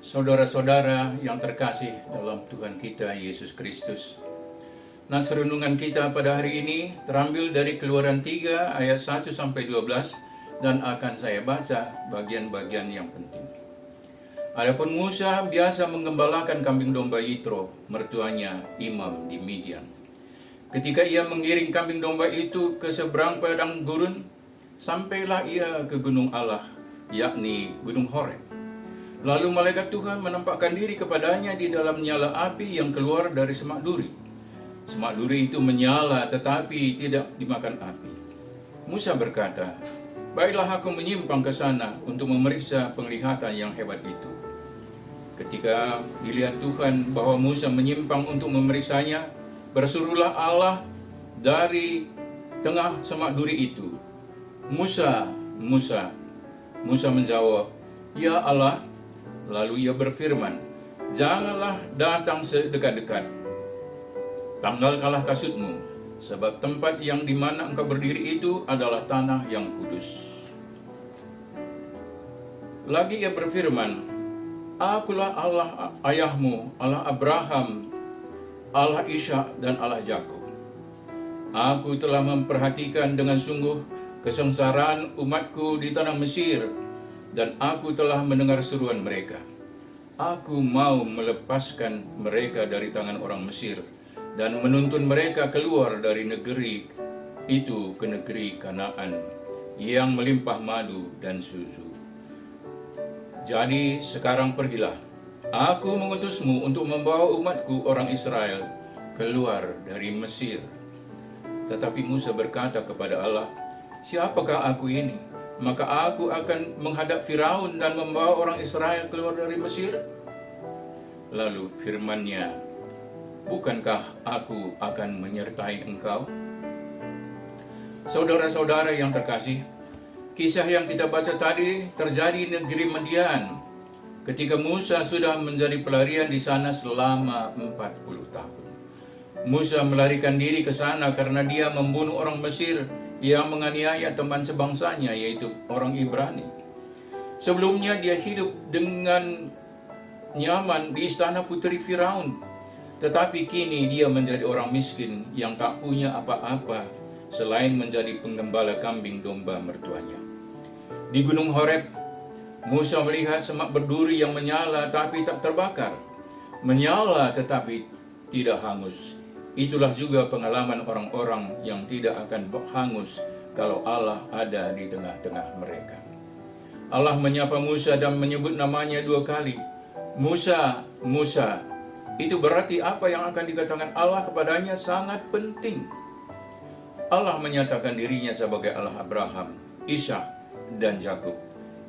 Saudara-saudara yang terkasih dalam Tuhan kita Yesus Kristus. Nas renungan kita pada hari ini terambil dari Keluaran 3 ayat 1-12 dan akan saya baca bagian-bagian yang penting. Adapun Musa biasa menggembalakan kambing domba Yitro, mertuanya imam di Midian. Ketika ia mengiring kambing domba itu ke seberang padang gurun, sampailah ia ke gunung Allah, yakni Gunung Horeb. Lalu malaikat Tuhan menampakkan diri kepadanya di dalam nyala api yang keluar dari semak duri. Semak duri itu menyala tetapi tidak dimakan api. Musa berkata, "Baiklah aku menyimpang ke sana untuk memeriksa penglihatan yang hebat itu." Ketika dilihat Tuhan bahwa Musa menyimpang untuk memeriksanya, berserulah Allah dari tengah semak duri itu, "Musa, Musa." Musa menjawab, "Ya Allah." Lalu ia berfirman, "Janganlah datang sedekat-dekat. Tanggalkanlah kasutmu, sebab tempat yang di mana engkau berdiri itu adalah tanah yang kudus." Lagi ia berfirman, "Akulah Allah ayahmu, Allah Abraham, Allah Ishak dan Allah Yakub. Aku telah memperhatikan dengan sungguh kesengsaraan umatku di tanah Mesir, dan aku telah mendengar seruan mereka. Aku mau melepaskan mereka dari tangan orang Mesir dan menuntun mereka keluar dari negeri itu ke negeri Kanaan yang melimpah madu dan susu. Jadi sekarang pergilah, aku mengutusmu untuk membawa umatku orang Israel keluar dari Mesir." Tetapi Musa berkata kepada Allah, "Siapakah aku ini? Maka aku akan menghadap Firaun dan membawa orang Israel keluar dari Mesir." Lalu firman-Nya, "Bukankah aku akan menyertai engkau?" Saudara-saudara yang terkasih, kisah yang kita baca tadi terjadi di negeri Midian ketika Musa sudah menjadi pelarian di sana selama 40 tahun. Musa melarikan diri ke sana karena dia membunuh orang Mesir yang menganiaya teman sebangsanya, yaitu orang Ibrani. Sebelumnya dia hidup dengan nyaman di istana putri Firaun, tetapi kini dia menjadi orang miskin yang tak punya apa-apa selain menjadi penggembala kambing domba mertuanya. Di Gunung Horeb, Musa melihat semak berduri yang menyala tapi tak terbakar, menyala tetapi tidak hangus. Itulah juga pengalaman orang-orang yang tidak akan hangus kalau Allah ada di tengah-tengah mereka. Allah menyapa Musa dan menyebut namanya 2 kali. "Musa, Musa." Itu berarti apa yang akan dikatakan Allah kepadanya sangat penting. Allah menyatakan dirinya sebagai Allah Abraham, Ishak, dan Yakub.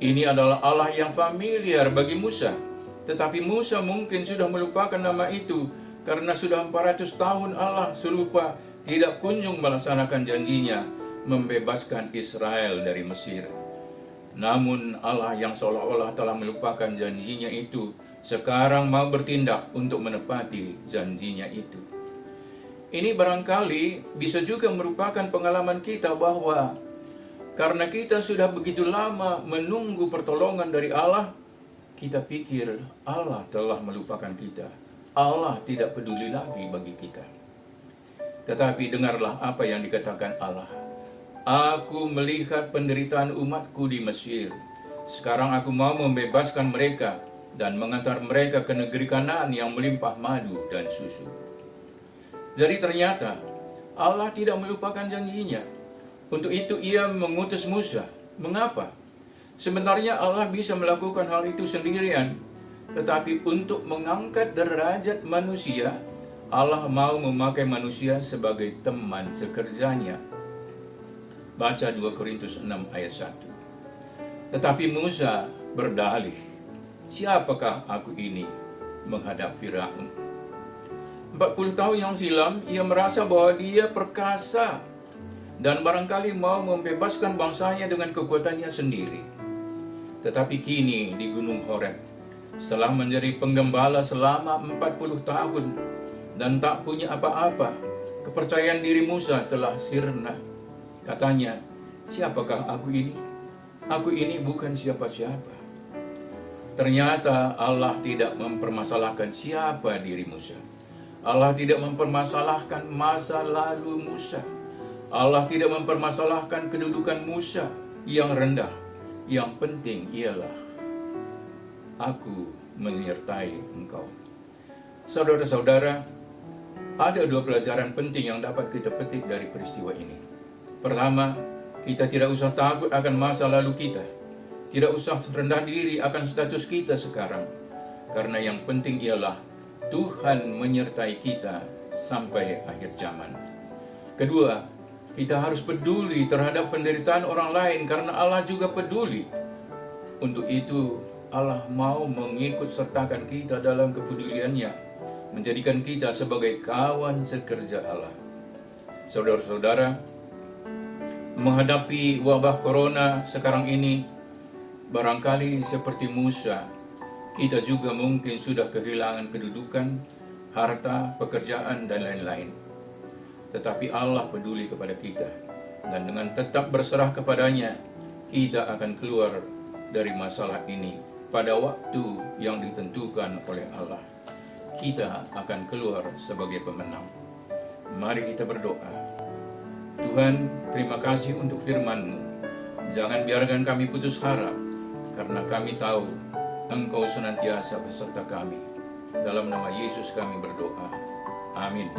Ini adalah Allah yang familiar bagi Musa. Tetapi Musa mungkin sudah melupakan nama itu karena sudah 400 tahun Allah serupa tidak kunjung melaksanakan janjinya membebaskan Israel dari Mesir. Namun Allah yang seolah-olah telah melupakan janjinya itu sekarang mau bertindak untuk menepati janjinya itu. Ini barangkali bisa juga merupakan pengalaman kita bahwa karena kita sudah begitu lama menunggu pertolongan dari Allah, kita pikir Allah telah melupakan kita. Allah tidak peduli lagi bagi kita. Tetapi dengarlah apa yang dikatakan Allah. "Aku melihat penderitaan umatku di Mesir. Sekarang aku mau membebaskan mereka dan mengantar mereka ke negeri Kanaan yang melimpah madu dan susu." Jadi ternyata Allah tidak melupakan janjinya. Untuk itu ia mengutus Musa. Mengapa? Sebenarnya Allah bisa melakukan hal itu sendirian. Tetapi untuk mengangkat derajat manusia, Allah mau memakai manusia sebagai teman sekerjanya. Baca 2 Korintus 6 ayat 1. Tetapi Musa berdalih, "Siapakah aku ini menghadap Firaun?" 40 tahun yang silam, ia merasa bahwa dia perkasa dan barangkali mau membebaskan bangsanya dengan kekuatannya sendiri. Tetapi kini di Gunung Horeb, setelah menjadi penggembala selama 40 tahun dan tak punya apa-apa, kepercayaan diri Musa telah sirna. Katanya, "Siapakah aku ini? Aku ini bukan siapa-siapa." Ternyata Allah tidak mempermasalahkan siapa diri Musa. Allah tidak mempermasalahkan masa lalu Musa. Allah tidak mempermasalahkan kedudukan Musa yang rendah. Yang penting ialah aku menyertai engkau. Saudara-saudara, ada dua pelajaran penting yang dapat kita petik dari peristiwa ini. Pertama, kita tidak usah takut akan masa lalu kita. Tidak usah rendah diri akan status kita sekarang. Karena yang penting ialah Tuhan menyertai kita sampai akhir zaman. Kedua, kita harus peduli terhadap penderitaan orang lain karena Allah juga peduli. Untuk itu, Allah mau mengikut sertakan kita dalam kepeduliannya, menjadikan kita sebagai kawan sekerja Allah. Saudara-saudara, menghadapi wabah corona sekarang ini, barangkali seperti Musa, kita juga mungkin sudah kehilangan kedudukan, harta, pekerjaan, dan lain-lain. Tetapi Allah peduli kepada kita, dan dengan tetap berserah kepadanya, kita akan keluar dari masalah ini pada waktu yang ditentukan oleh Allah. Kita akan keluar sebagai pemenang. Mari kita berdoa. Tuhan, terima kasih untuk firman-Mu. Jangan biarkan kami putus harap, karena kami tahu Engkau senantiasa beserta kami. Dalam nama Yesus kami berdoa. Amin.